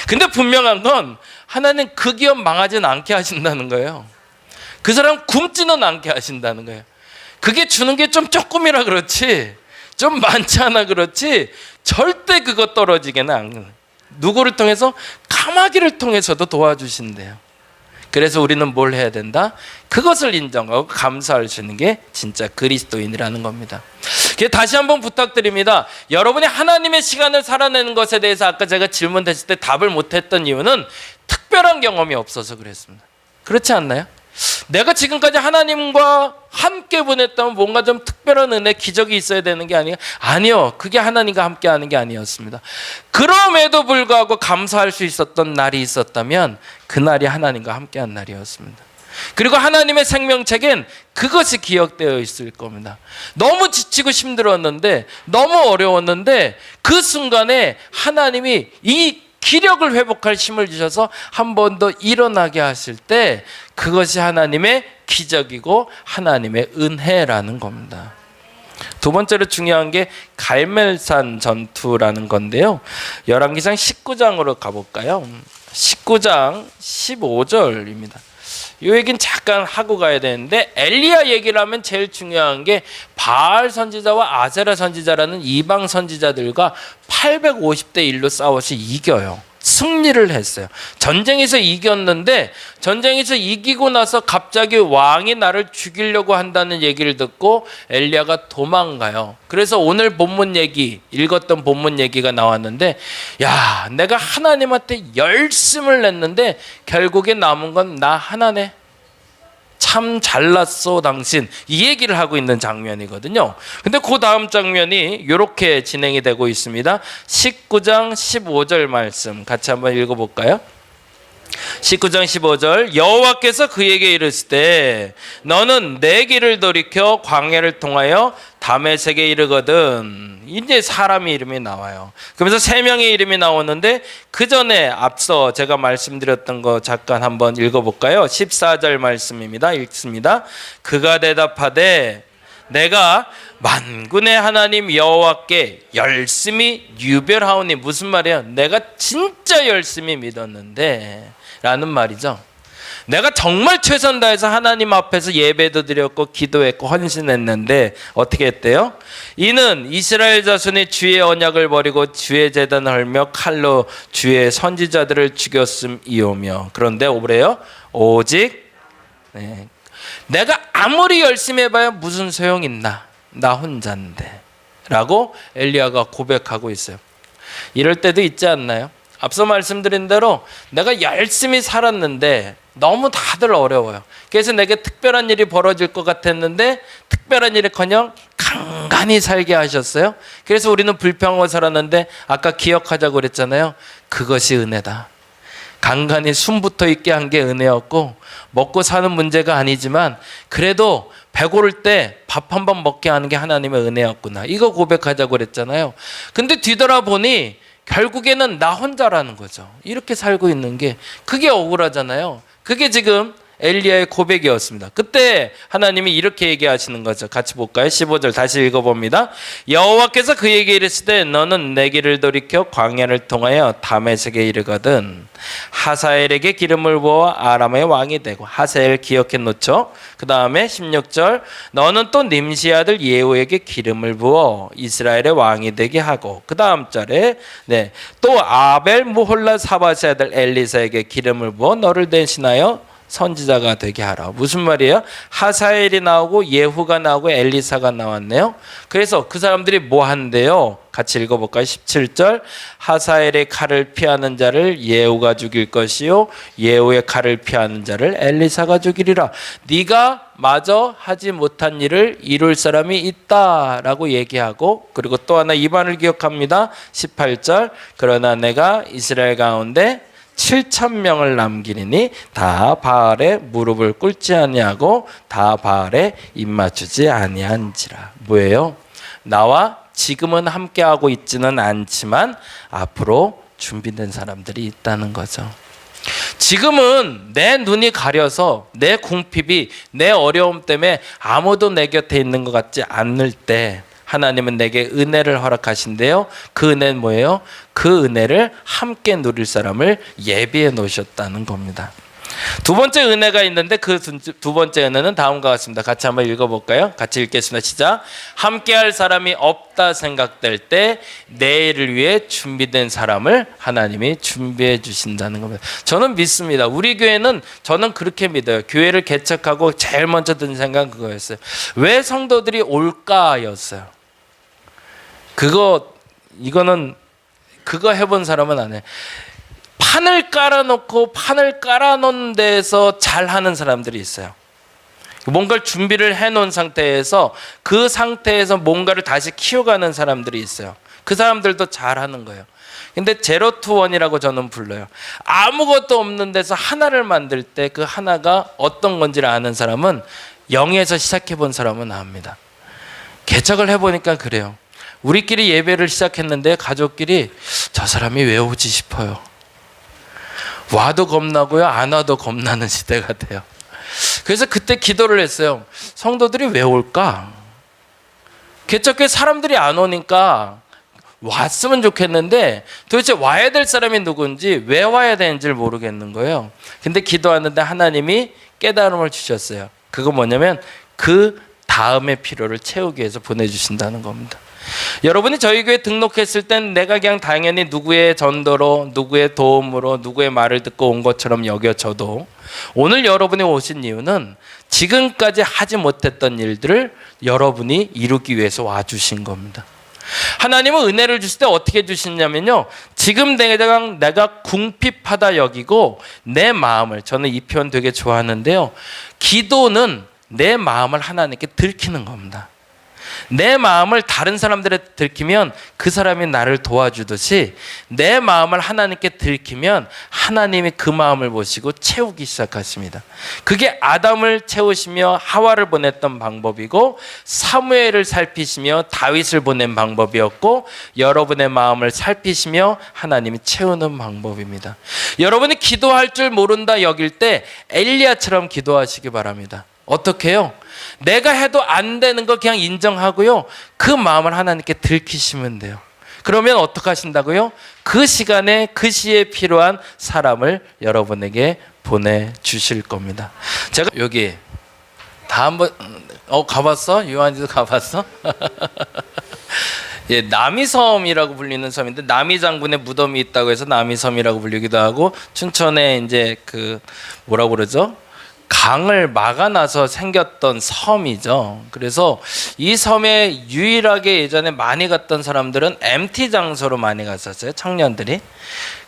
C: 근데 분명한 건 하나님 그 기업 망하지는 않게 하신다는 거예요. 그 사람 굶지는 않게 하신다는 거예요. 그게 주는 게 좀 조금이라 그렇지, 좀 많지 않아 그렇지, 절대 그거 떨어지게는 안 해요. 누구를 통해서? 까마귀를 통해서도 도와주신대요. 그래서 우리는 뭘 해야 된다? 그것을 인정하고 감사할 수 있는 게 진짜 그리스도인이라는 겁니다. 다시 한번 부탁드립니다. 여러분이 하나님의 시간을 살아내는 것에 대해서 아까 제가 질문했을 때 답을 못했던 이유는 특별한 경험이 없어서 그랬습니다. 그렇지 않나요? 내가 지금까지 하나님과 함께 보냈다면 뭔가 좀 특별한 은혜, 기적이 있어야 되는 게 아니요. 그게 하나님과 함께 하는 게 아니었습니다. 그럼에도 불구하고 감사할 수 있었던 날이 있었다면 그날이 하나님과 함께 한 날이었습니다. 그리고 하나님의 생명책엔 그것이 기억되어 있을 겁니다. 너무 지치고 힘들었는데, 너무 어려웠는데 그 순간에 하나님이 이 기력을 회복할 힘을 주셔서 한 번 더 일어나게 하실 때 그것이 하나님의 기적이고 하나님의 은혜라는 겁니다. 두 번째로 중요한 게 갈멜산 전투라는 건데요, 열왕기상 19장으로 가볼까요? 19장 15절입니다. 이 얘기는 잠깐 하고 가야 되는데, 엘리야 얘기를 하면 제일 중요한 게 바알 선지자와 아세라 선지자라는 이방 선지자들과 850대 1로 싸워서 이겨요. 승리를 했어요. 전쟁에서 이겼는데, 전쟁에서 이기고 나서 갑자기 왕이 나를 죽이려고 한다는 얘기를 듣고 엘리야가 도망가요. 그래서 오늘 본문 얘기, 읽었던 본문 얘기가 나왔는데, 야, 내가 하나님한테 열심을 냈는데 결국에 남은 건 나 하나네. 참 잘났어 당신, 이 얘기를 하고 있는 장면이거든요. 근데 그 다음 장면이 이렇게 진행이 되고 있습니다. 19장 15절 말씀 같이 한번 읽어볼까요? 19장 15절, 여호와께서 그에게 이르시되 너는 내 길을 돌이켜 광야를 통하여 다메섹에 이르거든. 이제 사람의 이름이 나와요. 그러면서 세 명의 이름이 나오는데, 그 전에 앞서 제가 말씀드렸던 거 잠깐 한번 읽어볼까요? 14절 말씀입니다. 읽습니다. 그가 대답하되 내가 만군의 하나님 여호와께 열심히 유별하오니. 무슨 말이에요? 내가 진짜 열심히 믿었는데 라는 말이죠. 내가 정말 최선 다해서 하나님 앞에서 예배도 드렸고 기도했고 헌신했는데 어떻게 했대요? 이는 이스라엘 자손이 주의 언약을 버리고 주의 제단을 헐며 칼로 주의 선지자들을 죽였음이오며. 그런데 오래요? 오직 내가 아무리 열심히 해봐야 무슨 소용 있나? 나 혼자인데. 라고 엘리야가 고백하고 있어요. 이럴 때도 있지 않나요? 앞서 말씀드린 대로 내가 열심히 살았는데 너무 다들 어려워요. 그래서 내게 특별한 일이 벌어질 것 같았는데 특별한 일이커녕 간간히 살게 하셨어요. 그래서 우리는 불평하고 살았는데 아까 기억하자고 그랬잖아요. 그것이 은혜다. 간간히 숨부터 있게 한 게 은혜였고 먹고 사는 문제가 아니지만 그래도 배고를 때 밥 한 번 먹게 하는 게 하나님의 은혜였구나. 이거 고백하자고 그랬잖아요. 근데 뒤돌아보니 결국에는 나 혼자라는 거죠. 이렇게 살고 있는 게 그게 억울하잖아요. 그게 지금 엘리야의 고백이었습니다. 그때 하나님이 이렇게 얘기하시는 거죠. 같이 볼까요? 15절 다시 읽어봅니다. 여호와께서 그에게 이르시되 너는 내 길을 돌이켜 광야를 통하여 다메섹에 이르거든 하사엘에게 기름을 부어 아람의 왕이 되고 하사엘 기억해 놓죠. 그 다음에 16절 너는 또 님시 아들 예후에게 기름을 부어 이스라엘의 왕이 되게 하고 그 다음 절에 또 아벨 무홀라 사바스 아들 엘리사에게 기름을 부어 너를 대신하여 선지자가 되게 하라. 무슨 말이에요? 하사엘이 나오고 예후가 나오고 엘리사가 나왔네요. 그래서 그 사람들이 뭐 한대요? 같이 읽어볼까요? 17절 하사엘의 칼을 피하는 자를 예후가 죽일 것이요 예후의 칼을 피하는 자를 엘리사가 죽이리라. 네가 마저 하지 못한 일을 이룰 사람이 있다라고 얘기하고 그리고 또 하나 이반을 기억합니다. 18절 그러나 내가 이스라엘 가운데 7,000명을 남기리니 다 바알에 무릎을 꿇지 아니하고 다 바알에 입맞추지 아니한지라. 뭐예요? 나와 지금은 함께하고 있지는 않지만 앞으로 준비된 사람들이 있다는 거죠. 지금은 내 눈이 가려서 내 궁핍이 내 어려움 때문에 아무도 내 곁에 있는 것 같지 않을 때 하나님은 내게 은혜를 허락하신대요. 그 은혜는 뭐예요? 그 은혜를 함께 누릴 사람을 예비해 놓으셨다는 겁니다. 두 번째 은혜가 있는데 그 두 번째 은혜는 다음과 같습니다. 같이 한번 읽어볼까요? 같이 읽겠습니다. 시작. 함께할 사람이 없다 생각될 때 내일을 위해 준비된 사람을 하나님이 준비해 주신다는 겁니다. 저는 믿습니다. 우리 교회는 저는 그렇게 믿어요. 교회를 개척하고 제일 먼저 든 생각은 그거였어요. 왜 성도들이 올까였어요. 이거는 그거 해본 사람은 안 해. 판을 깔아놓고 판을 깔아놓은 데에서 잘하는 사람들이 있어요. 뭔가를 준비를 해놓은 상태에서 그 상태에서 뭔가를 다시 키워가는 사람들이 있어요. 그 사람들도 잘하는 거예요. 근데 제로 투 원이라고 저는 불러요. 아무것도 없는 데서 하나를 만들 때 그 하나가 어떤 건지를 아는 사람은 0에서 시작해본 사람은 압니다. 개척을 해보니까 그래요. 우리끼리 예배를 시작했는데 가족끼리 저 사람이 왜 오지 싶어요. 와도 겁나고요. 안 와도 겁나는 시대가 돼요. 그래서 그때 기도를 했어요. 성도들이 왜 올까? 개척교회 사람들이 안 오니까 왔으면 좋겠는데 도대체 와야 될 사람이 누군지 왜 와야 되는지를 모르겠는 거예요. 근데 기도하는데 하나님이 깨달음을 주셨어요. 그거 뭐냐면 그 다음의 필요를 채우기 위해서 보내주신다는 겁니다. 여러분이 저희 교회 등록했을 땐 내가 그냥 당연히 누구의 전도로 누구의 도움으로 누구의 말을 듣고 온 것처럼 여겨져도 오늘 여러분이 오신 이유는 지금까지 하지 못했던 일들을 여러분이 이루기 위해서 와주신 겁니다. 하나님은 은혜를 주실 때 어떻게 주시냐면요, 지금 내가 궁핍하다 여기고 내 마음을, 저는 이 표현 되게 좋아하는데요, 기도는 내 마음을 하나님께 들키는 겁니다. 내 마음을 다른 사람들에 들키면 그 사람이 나를 도와주듯이 내 마음을 하나님께 들키면 하나님이 그 마음을 보시고 채우기 시작하십니다. 그게 아담을 채우시며 하와를 보냈던 방법이고 사무엘을 살피시며 다윗을 보낸 방법이었고 여러분의 마음을 살피시며 하나님이 채우는 방법입니다. 여러분이 기도할 줄 모른다 여길 때 엘리야처럼 기도하시기 바랍니다. 어떻게 해요? 내가 해도 안 되는 거 그냥 인정하고요, 그 마음을 하나님께 들키시면 돼요. 그러면 어떻게 하신다고요? 그 시간에 그 시에 필요한 사람을 여러분에게 보내주실 겁니다. 제가 여기 다 한번 가봤어? 요한이도 가봤어? 예, 남이섬이라고 불리는 섬인데 남이 장군의 무덤이 있다고 해서 남이섬이라고 불리기도 하고 춘천에 이제 그 뭐라고 그러죠? 강을 막아놔서 생겼던 섬이죠. 그래서 이 섬에 유일하게 예전에 많이 갔던 사람들은 MT 장소로 많이 갔었어요. 청년들이.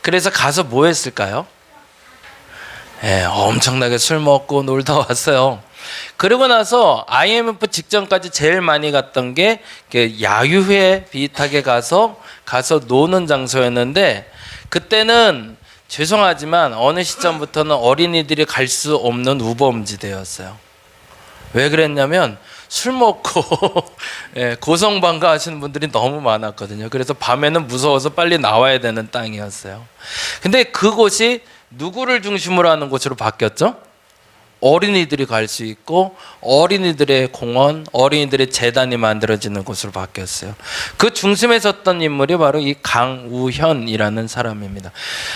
C: 그래서 가서 뭐 했을까요? 엄청나게 술 먹고 놀다 왔어요. 그러고 나서 IMF 직전까지 제일 많이 갔던 게 야유회 비슷하게 가서 노는 장소였는데, 그때는 죄송하지만 어느 시점부터는 어린이들이 갈 수 없는 우범지대였어요. 왜 그랬냐면 술 먹고 고성방가 하시는 분들이 너무 많았거든요. 그래서 밤에는 무서워서 빨리 나와야 되는 땅이었어요. 근데 그곳이 누구를 중심으로 하는 곳으로 바뀌었죠? 어린이들이 갈 수 있고 어린이들의 공원, 어린이들의 재단이 만들어지는 곳으로 바뀌었어요. 그 중심에 섰던 인물이 바로 이 강우현이라는 사람입니다.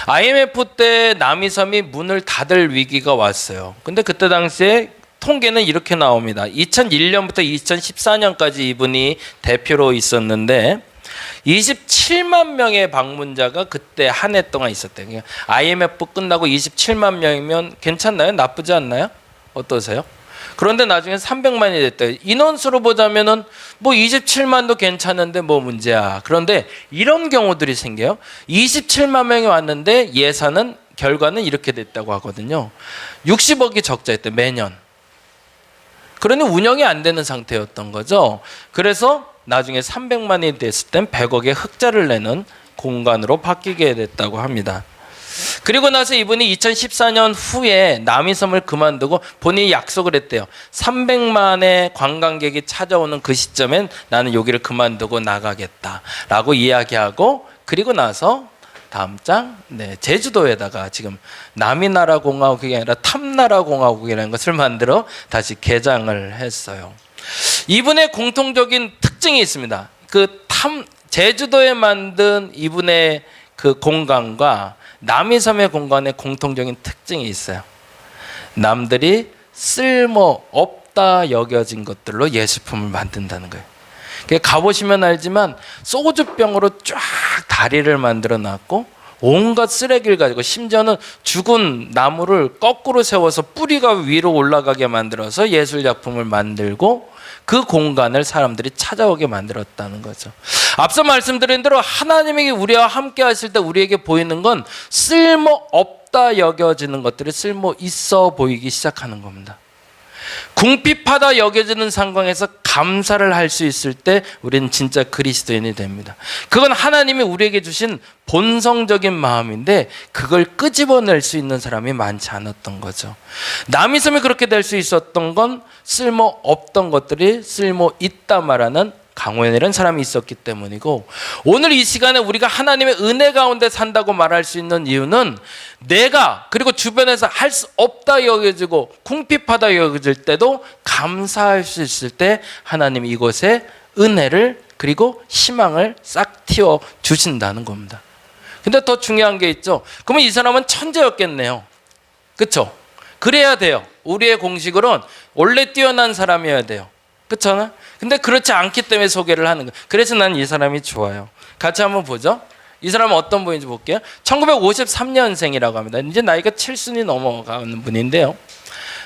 C: IMF 때 남이섬이 문을 닫을 위기가 왔어요. 근데 그때 당시에 통계는 이렇게 나옵니다. 2001년부터 2014년까지 이분이 대표로 있었는데 27만 명의 방문자가 그때 한 해 동안 있었대요. IMF 끝나고 27만 명이면 괜찮나요? 나쁘지 않나요? 어떠세요? 그런데 나중에 300만이 됐대요. 인원수로 보자면은 뭐 27만도 괜찮은데 뭐 문제야. 그런데 이런 경우들이 생겨요. 27만 명이 왔는데 예산은 결과는 이렇게 됐다고 하거든요. 60억이 적자였대, 매년. 그러니 운영이 안 되는 상태였던 거죠. 그래서 나중에 300만이 됐을 땐 100억의 흑자를 내는 공간으로 바뀌게 됐다고 합니다. 그리고 나서 이분이 2014년 후에 남이섬을 그만두고 본인이 약속을 했대요. 300만의 관광객이 찾아오는 그 시점엔 나는 여기를 그만두고 나가겠다라고 이야기하고, 그리고 나서 다음 장, 제주도에다가 지금 남이나라 공화국이 아니라 탐나라 공화국이라는 것을 만들어 다시 개장을 했어요. 이분의 공통적인 특징이 있습니다. 제주도에 만든 이분의 그 공간과 남이섬의 공간에 공통적인 특징이 있어요. 남들이 쓸모없다 여겨진 것들로 예술품을 만든다는 거예요. 가보시면 알지만 소주병으로 쫙 다리를 만들어 놨고 온갖 쓰레기를 가지고, 심지어는 죽은 나무를 거꾸로 세워서 뿌리가 위로 올라가게 만들어서 예술작품을 만들고 그 공간을 사람들이 찾아오게 만들었다는 거죠. 앞서 말씀드린 대로 하나님이 우리와 함께 하실 때 우리에게 보이는 건 쓸모없다 여겨지는 것들이 쓸모 있어 보이기 시작하는 겁니다. 궁핍하다 여겨지는 상황에서 감사를 할 수 있을 때 우리는 진짜 그리스도인이 됩니다. 그건 하나님이 우리에게 주신 본성적인 마음인데 그걸 끄집어낼 수 있는 사람이 많지 않았던 거죠. 남이섬이 그렇게 될 수 있었던 건 쓸모없던 것들이 쓸모있다 말하는 강우현이라는 사람이 있었기 때문이고, 오늘 이 시간에 우리가 하나님의 은혜 가운데 산다고 말할 수 있는 이유는 내가 그리고 주변에서 할 수 없다 여겨지고 궁핍하다 여겨질 때도 감사할 수 있을 때 하나님이 이곳에 은혜를 그리고 희망을 싹 틔워 주신다는 겁니다. 근데 더 중요한 게 있죠. 그러면 이 사람은 천재였겠네요. 그렇죠? 그래야 돼요. 우리의 공식으로는 원래 뛰어난 사람이어야 돼요. 그렇잖아? 근데 그렇지 않기 때문에 소개를 하는 거예요. 그래서 난 이 사람이 좋아요. 같이 한번 보죠. 이 사람은 어떤 분인지 볼게요. 1953년생이라고 합니다. 이제 나이가 7순이 넘어가는 분인데요.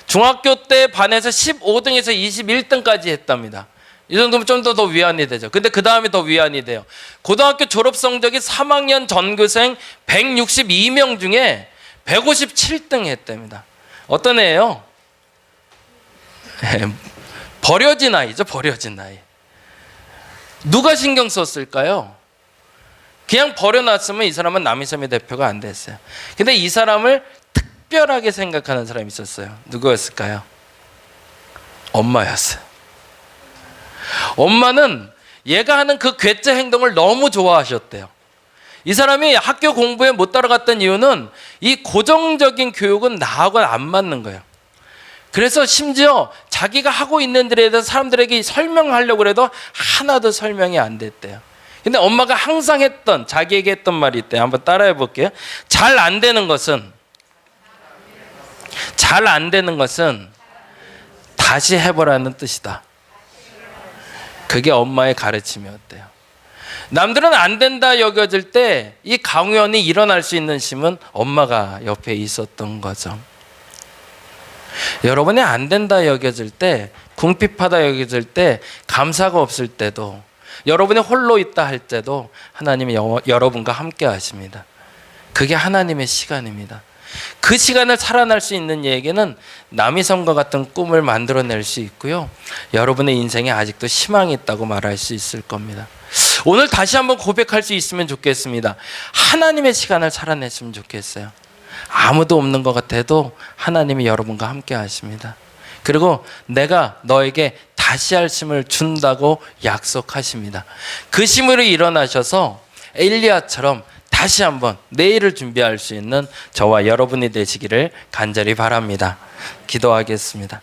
C: 중학교 때 반에서 15등에서 21등까지 했답니다. 이 정도면 좀 더 위안이 되죠. 근데 그 다음에 더 위안이 돼요. 고등학교 졸업 성적이 3학년 전교생 162명 중에 157등 했답니다. 어떤 애예요? 버려진 아이죠. 버려진 아이. 누가 신경 썼을까요? 그냥 버려놨으면 이 사람은 남이섬의 대표가 안 됐어요. 근데 이 사람을 특별하게 생각하는 사람이 있었어요. 누구였을까요? 엄마였어요. 엄마는 얘가 하는 그 괴짜 행동을 너무 좋아하셨대요. 이 사람이 학교 공부에 못 따라갔던 이유는 이 고정적인 교육은 나하고는 안 맞는 거예요. 그래서 심지어 자기가 하고 있는 일에 대해서 사람들에게 설명하려고 해도 하나도 설명이 안 됐대요. 근데 엄마가 항상 자기에게 했던 말이 있대요. 한번 따라해 볼게요. 잘 안 되는 것은 다시 해보라는 뜻이다. 그게 엄마의 가르침이었대요. 남들은 안 된다 여겨질 때 이 강우현이 일어날 수 있는 힘은 엄마가 옆에 있었던 거죠. 여러분이 안 된다 여겨질 때, 궁핍하다 여겨질 때, 감사가 없을 때도, 여러분이 홀로 있다 할 때도 하나님이 여러분과 함께 하십니다. 그게 하나님의 시간입니다. 그 시간을 살아날 수 있는 얘기는 남이섬과 같은 꿈을 만들어낼 수 있고요. 여러분의 인생에 아직도 희망이 있다고 말할 수 있을 겁니다. 오늘 다시 한번 고백할 수 있으면 좋겠습니다. 하나님의 시간을 살아냈으면 좋겠어요. 아무도 없는 것 같아도 하나님이 여러분과 함께 하십니다. 그리고 내가 너에게 다시 할 힘을 준다고 약속하십니다. 그 힘으로 일어나셔서 엘리야처럼 다시 한번 내일을 준비할 수 있는 저와 여러분이 되시기를 간절히 바랍니다. 기도하겠습니다.